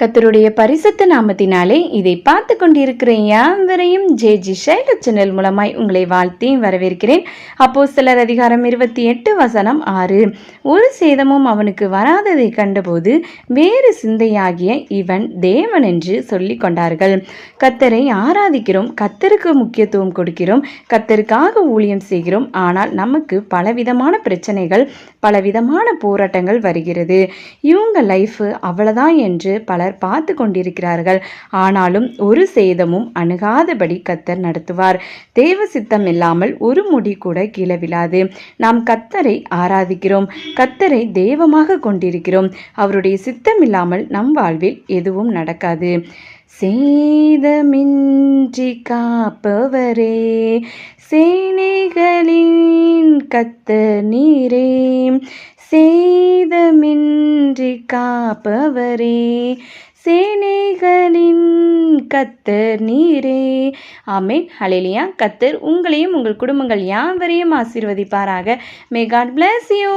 கர்த்தருடைய பரிசுத்த நாமத்தினாலே இதை பார்த்து கொண்டிருக்கிற யாவரையும் ஜேஜி ஷைலோ சேனல் மூலமாய் உங்களை வாழ்த்தி வரவேற்கிறேன். அப்போஸ்தலர் அதிகாரம் 28 ஒரு சேதமும் அவனுக்கு வராததை கண்டபோது வேறு சிந்தையாகிய இவன் தேவன் என்று சொல்லி கொண்டார்கள். கர்த்தரை ஆராதிக்கிறோம், கர்த்தருக்கு முக்கியத்துவம் கொடுக்கிறோம், கர்த்தருக்காக ஊழியம் செய்கிறோம். ஆனால் நமக்கு பலவிதமான பிரச்சனைகள், பலவிதமான போராட்டங்கள் வருகிறது. இவங்க லைஃப் அவ்வளவுதான் என்று பலர் பார்த்து கொண்டிருக்கிறார்கள். ஆனாலும் ஒரு சேதமும் அணுகாதபடி கர்த்தர் நடத்துவார். தேவ சித்தம் இல்லாமல் ஒரு முடி கூட கீழே விழாது. நாம் கர்த்தரை ஆராதிக்கிறோம், கர்த்தரை தெய்வமாக கொண்டிருக்கிறோம். அவருடைய சித்தம் இல்லாமல் நம் வாழ்வில் எதுவும் நடக்காது. சேதமின்றி காப்பவரே, சேனைகளின் கர்த்தர் நீரே, சேதமின்றி காப்பவரே, சேனைகளின் கர்த்தர் நீரே. ஆமென், ஹல்லேலூயா. கர்த்தர் உங்களையும் உங்கள் குடும்பங்கள் யாவரையும் ஆசீர்வதிப்பாராக. May God bless you.